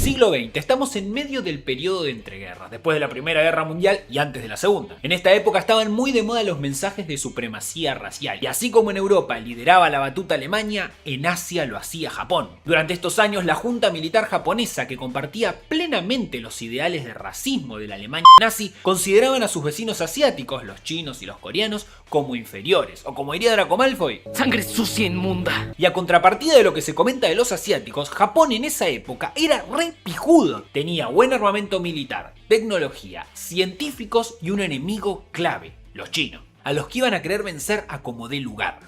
Siglo XX, estamos en medio del periodo de entreguerras, después de la Primera Guerra Mundial y antes de la Segunda. En esta época estaban muy de moda los mensajes de supremacía racial, y así como en Europa lideraba la batuta Alemania, en Asia lo hacía Japón. Durante estos años, la junta militar japonesa, que compartía plenamente los ideales de racismo de la Alemania nazi, consideraban a sus vecinos asiáticos, los chinos y los coreanos, como inferiores, o como diría Draco Malfoy, sangre sucia e inmunda. Y a contrapartida de lo que se comenta de los asiáticos, Japón en esa época era re pijudo. Tenía buen armamento militar, tecnología, científicos y un enemigo clave, los chinos, a los que iban a querer vencer a como dé lugar.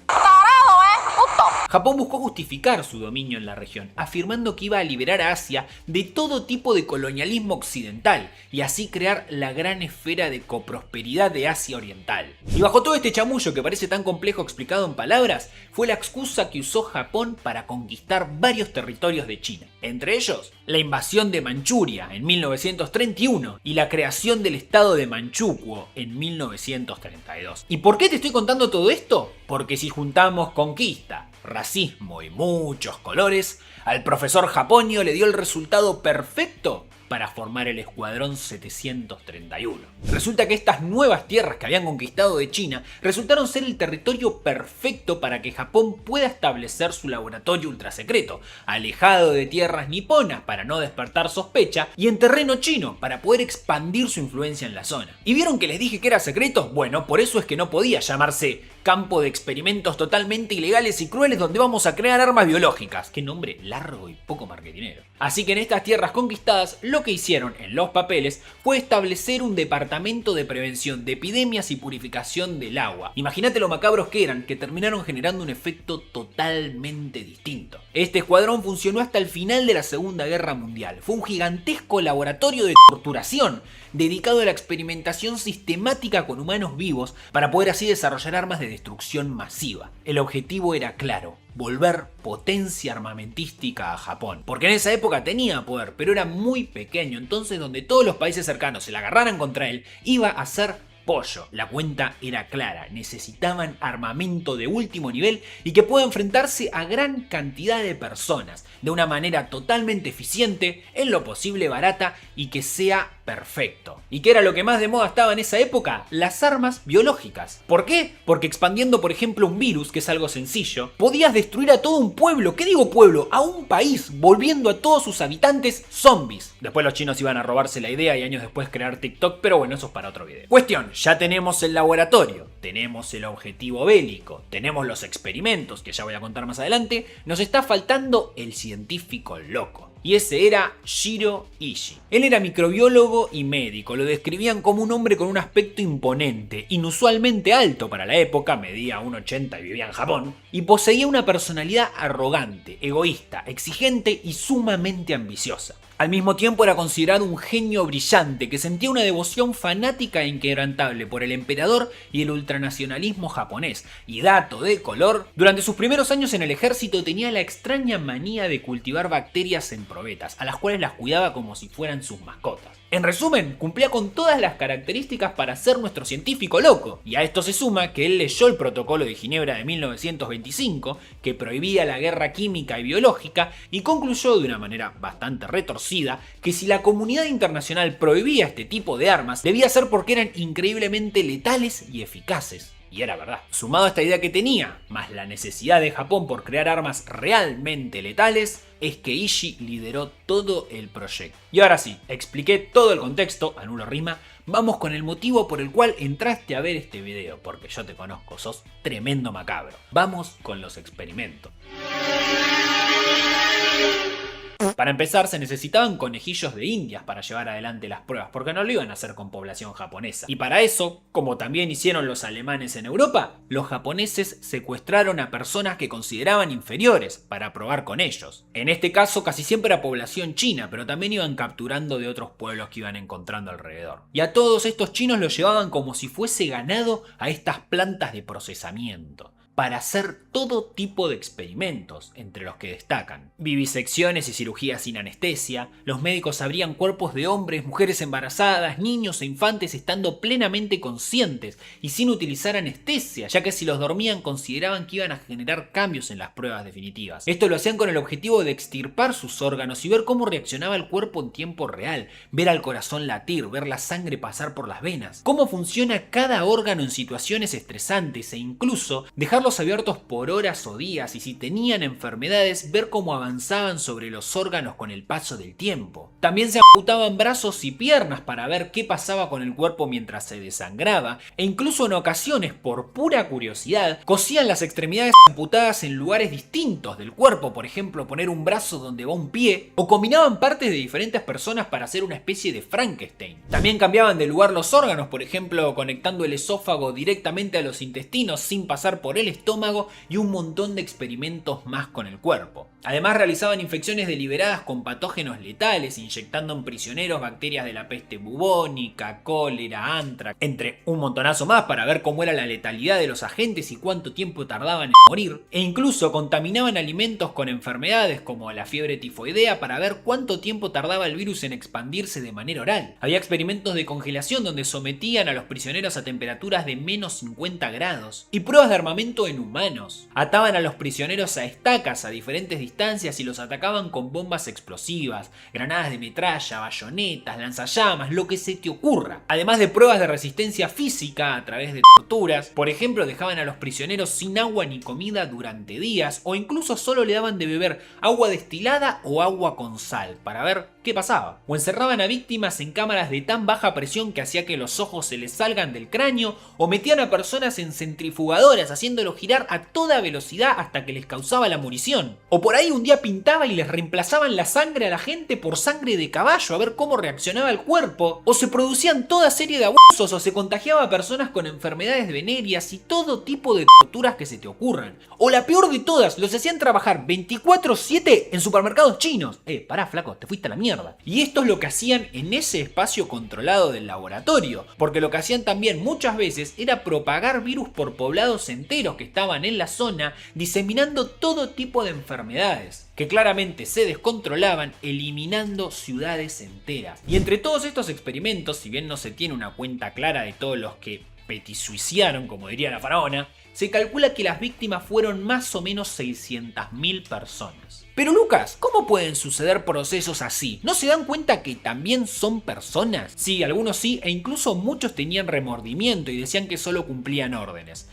Japón buscó justificar su dominio en la región, afirmando que iba a liberar a Asia de todo tipo de colonialismo occidental y así crear la gran esfera de coprosperidad de Asia Oriental. Y bajo todo este chamullo que parece tan complejo explicado en palabras, fue la excusa que usó Japón para conquistar varios territorios de China. Entre ellos, la invasión de Manchuria en 1931 y la creación del estado de Manchukuo en 1932. ¿Y por qué te estoy contando todo esto? Porque si juntamos conquista, racismo y muchos colores, al profesor Japonio le dio el resultado perfecto para formar el Escuadrón 731. Resulta que estas nuevas tierras que habían conquistado de China resultaron ser el territorio perfecto para que Japón pueda establecer su laboratorio ultrasecreto, alejado de tierras niponas para no despertar sospecha y en terreno chino para poder expandir su influencia en la zona. ¿Y vieron que les dije que era secreto? Bueno, por eso es que no podía llamarse campo de experimentos totalmente ilegales y crueles donde vamos a crear armas biológicas. Qué nombre largo y poco marketinero. Así que en estas tierras conquistadas, lo que hicieron en los papeles fue establecer un departamento de prevención de epidemias y purificación del agua. Imagínate lo macabros que eran, que terminaron generando un efecto totalmente distinto. Este escuadrón funcionó hasta el final de la Segunda Guerra Mundial. Fue un gigantesco laboratorio de torturación dedicado a la experimentación sistemática con humanos vivos para poder así desarrollar armas de destrucción masiva. El objetivo era claro: volver potencia armamentística a Japón. Porque en esa época tenía poder, pero era muy pequeño, entonces donde todos los países cercanos se la agarraran contra él, iba a ser pollo. La cuenta era clara: necesitaban armamento de último nivel y que pueda enfrentarse a gran cantidad de personas de una manera totalmente eficiente, en lo posible barata y que sea perfecto. ¿Y qué era lo que más de moda estaba en esa época? Las armas biológicas. ¿Por qué? Porque expandiendo por ejemplo un virus, que es algo sencillo, podías destruir a todo un pueblo. ¿Qué digo pueblo? A un país, volviendo a todos sus habitantes zombies. Después los chinos iban a robarse la idea y años después crear TikTok, pero bueno, eso es para otro video. Cuestión: ya tenemos el laboratorio, tenemos el objetivo bélico, tenemos los experimentos, que ya voy a contar más adelante, nos está faltando el científico loco. Y ese era Shiro Ishii. Él era microbiólogo y médico, lo describían como un hombre con un aspecto imponente, inusualmente alto para la época, medía 1,80 y vivía en Japón, y poseía una personalidad arrogante, egoísta, exigente y sumamente ambiciosa. Al mismo tiempo era considerado un genio brillante que sentía una devoción fanática e inquebrantable por el emperador y el ultranacionalismo japonés. Y dato de color, durante sus primeros años en el ejército tenía la extraña manía de cultivar bacterias en probetas, a las cuales las cuidaba como si fueran sus mascotas. En resumen, cumplía con todas las características para ser nuestro científico loco. Y a esto se suma que él leyó el Protocolo de Ginebra de 1925, que prohibía la guerra química y biológica, y concluyó de una manera bastante retorcida que si la comunidad internacional prohibía este tipo de armas, debía ser porque eran increíblemente letales y eficaces. Y era verdad. Sumado a esta idea que tenía, más la necesidad de Japón por crear armas realmente letales, es que Ishii lideró todo el proyecto. Y ahora sí, expliqué todo el contexto, anulo rima, vamos con el motivo por el cual entraste a ver este video, porque yo te conozco, sos tremendo macabro. Vamos con los experimentos. Para empezar, se necesitaban conejillos de indias para llevar adelante las pruebas, porque no lo iban a hacer con población japonesa. Y para eso, como también hicieron los alemanes en Europa, los japoneses secuestraron a personas que consideraban inferiores para probar con ellos. En este caso casi siempre era población china, pero también iban capturando de otros pueblos que iban encontrando alrededor. Y a todos estos chinos los llevaban como si fuese ganado a estas plantas de procesamiento. para hacer todo tipo de experimentos, entre los que destacan vivisecciones y cirugías sin anestesia. Los médicos abrían cuerpos de hombres, mujeres embarazadas, niños e infantes estando plenamente conscientes y sin utilizar anestesia, ya que si los dormían consideraban que iban a generar cambios en las pruebas definitivas. Esto lo hacían con el objetivo de extirpar sus órganos y ver cómo reaccionaba el cuerpo en tiempo real, ver al corazón latir, ver la sangre pasar por las venas, cómo funciona cada órgano en situaciones estresantes e incluso dejarlos abiertos por horas o días, y si tenían enfermedades ver cómo avanzaban sobre los órganos con el paso del tiempo. También se amputaban brazos y piernas para ver qué pasaba con el cuerpo mientras se desangraba, e incluso en ocasiones, por pura curiosidad, cosían las extremidades amputadas en lugares distintos del cuerpo, por ejemplo poner un brazo donde va un pie, o combinaban partes de diferentes personas para hacer una especie de Frankenstein. También cambiaban de lugar los órganos, por ejemplo conectando el esófago directamente a los intestinos sin pasar por el estómago, y un montón de experimentos más con el cuerpo. Además realizaban infecciones deliberadas con patógenos letales, inyectando en prisioneros bacterias de la peste bubónica, cólera, antrax, entre un montonazo más para ver cómo era la letalidad de los agentes y cuánto tiempo tardaban en morir, e incluso contaminaban alimentos con enfermedades como la fiebre tifoidea para ver cuánto tiempo tardaba el virus en expandirse de manera oral. Había experimentos de congelación donde sometían a los prisioneros a temperaturas de menos 50 grados y pruebas de armamento en humanos. Ataban a los prisioneros a estacas a diferentes distancias y los atacaban con bombas explosivas, granadas de metralla, bayonetas, lanzallamas, lo que se te ocurra. Además de pruebas de resistencia física a través de torturas, por ejemplo dejaban a los prisioneros sin agua ni comida durante días, o incluso solo le daban de beber agua destilada o agua con sal para ver qué pasaba. O encerraban a víctimas en cámaras de tan baja presión que hacía que los ojos se les salgan del cráneo, o metían a personas en centrifugadoras haciéndolos girar a toda velocidad hasta que les causaba la morición. O por ahí un día pintaba y les reemplazaban la sangre a la gente por sangre de caballo a ver cómo reaccionaba el cuerpo, o se producían toda serie de abusos, o se contagiaba a personas con enfermedades venéreas y todo tipo de torturas que se te ocurran. O la peor de todas, los hacían trabajar 24/7 en supermercados chinos. Pará flaco, te fuiste a la mierda. Y esto es lo que hacían en ese espacio controlado del laboratorio, porque lo que hacían también muchas veces era propagar virus por poblados enteros que estaban en la zona, diseminando todo tipo de enfermedades que claramente se descontrolaban, eliminando ciudades enteras. Y entre todos estos experimentos, si bien no se tiene una cuenta clara de todos los que petisuiciaron, como diría la faraona, se calcula que las víctimas fueron más o menos 600.000 personas. Pero Lucas, ¿cómo pueden suceder procesos así? ¿No se dan cuenta que también son personas? Sí, algunos sí, e incluso muchos tenían remordimiento y decían que solo cumplían órdenes.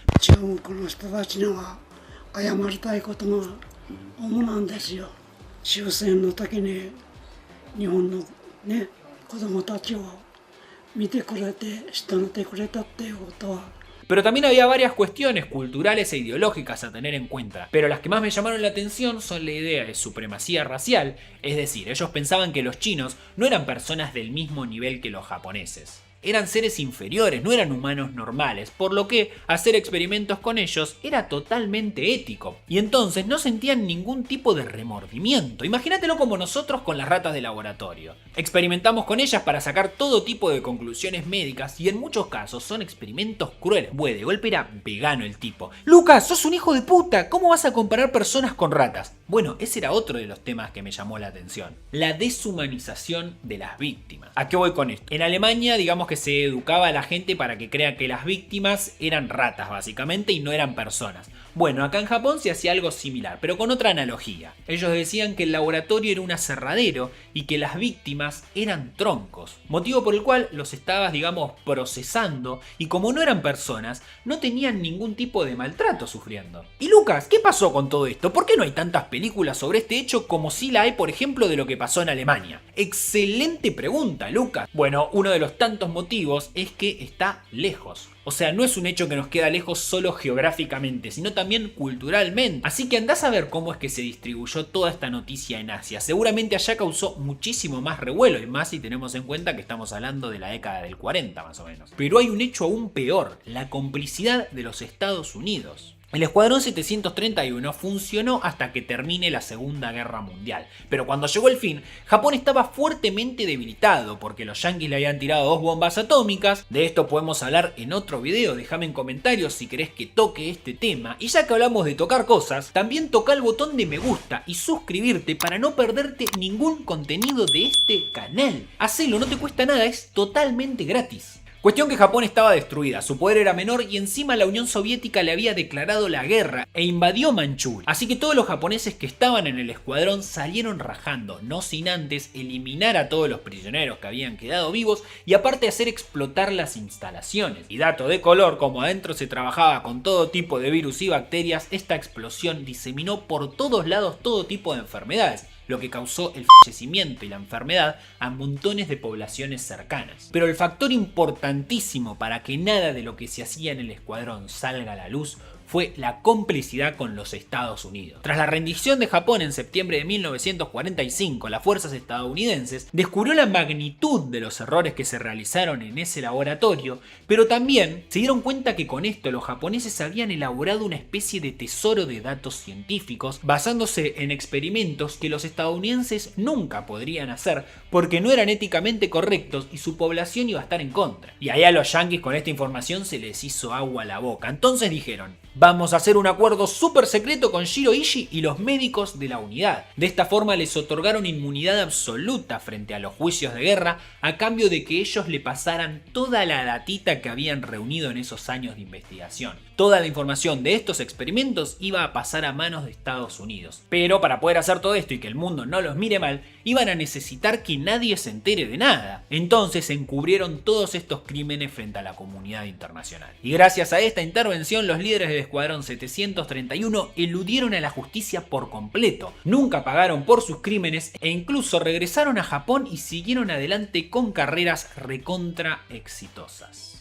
Pero también había varias cuestiones culturales e ideológicas a tener en cuenta. Pero las que más me llamaron la atención son la idea de supremacía racial, es decir, ellos pensaban que los chinos no eran personas del mismo nivel que los japoneses. Eran seres inferiores, no eran humanos normales, por lo que hacer experimentos con ellos era totalmente ético. Y entonces no sentían ningún tipo de remordimiento. Imagínatelo como nosotros con las ratas de laboratorio. Experimentamos con ellas para sacar todo tipo de conclusiones médicas y en muchos casos son experimentos crueles. De golpe era vegano el tipo. Lucas, sos un hijo de puta, ¿cómo vas a comparar personas con ratas? Bueno, ese era otro de los temas que me llamó la atención. La deshumanización de las víctimas. ¿A qué voy con esto? En Alemania, digamos que se educaba a la gente para que crea que las víctimas eran ratas básicamente y no eran personas. Bueno, acá en Japón se hacía algo similar, pero con otra analogía. Ellos decían que el laboratorio era un aserradero y que las víctimas eran troncos, motivo por el cual los estabas, digamos, procesando, y como no eran personas, no tenían ningún tipo de maltrato sufriendo. Y Lucas, ¿qué pasó con todo esto? ¿Por qué no hay tantas películas sobre este hecho como si la hay, por ejemplo, de lo que pasó en Alemania? Excelente pregunta, Lucas. Bueno, uno de los tantos motivos es que está lejos. O sea, no es un hecho que nos queda lejos solo geográficamente, sino también culturalmente. Así que andás a ver cómo es que se distribuyó toda esta noticia en Asia. Seguramente allá causó muchísimo más revuelo, y más si tenemos en cuenta que estamos hablando de la década del 40 más o menos. Pero hay un hecho aún peor, la complicidad de los Estados Unidos. El Escuadrón 731 funcionó hasta que termine la Segunda Guerra Mundial, pero cuando llegó el fin, Japón estaba fuertemente debilitado porque los yanquis le habían tirado 2 bombas atómicas. De esto podemos hablar en otro video, déjame en comentarios si querés que toque este tema. Y ya que hablamos de tocar cosas, también toca el botón de me gusta y suscribirte para no perderte ningún contenido de este canal. Hacelo, no te cuesta nada, es totalmente gratis. Cuestión que Japón estaba destruida, su poder era menor y encima la Unión Soviética le había declarado la guerra e invadió Manchuria. Así que todos los japoneses que estaban en el escuadrón salieron rajando, no sin antes eliminar a todos los prisioneros que habían quedado vivos y aparte hacer explotar las instalaciones. Y dato de color, como adentro se trabajaba con todo tipo de virus y bacterias, esta explosión diseminó por todos lados todo tipo de enfermedades, lo que causó el fallecimiento y la enfermedad a montones de poblaciones cercanas. Pero el factor importantísimo para que nada de lo que se hacía en el escuadrón salga a la luz fue la complicidad con los Estados Unidos. Tras la rendición de Japón en septiembre de 1945, las fuerzas estadounidenses descubrió la magnitud de los errores que se realizaron en ese laboratorio, pero también se dieron cuenta que con esto los japoneses habían elaborado una especie de tesoro de datos científicos basándose en experimentos que los estadounidenses nunca podrían hacer porque no eran éticamente correctos y su población iba a estar en contra. Y ahí a los yanquis con esta información se les hizo agua a la boca. Entonces dijeron: vamos a hacer un acuerdo súper secreto con Shiroishi y los médicos de la unidad. De esta forma les otorgaron inmunidad absoluta frente a los juicios de guerra a cambio de que ellos le pasaran toda la datita que habían reunido en esos años de investigación. Toda la información de estos experimentos iba a pasar a manos de Estados Unidos. Pero para poder hacer todo esto y que el mundo no los mire mal, iban a necesitar que nadie se entere de nada. Entonces encubrieron todos estos crímenes frente a la comunidad internacional. Y gracias a esta intervención, los líderes del Escuadrón 731 eludieron a la justicia por completo. Nunca pagaron por sus crímenes e incluso regresaron a Japón y siguieron adelante con carreras recontra exitosas.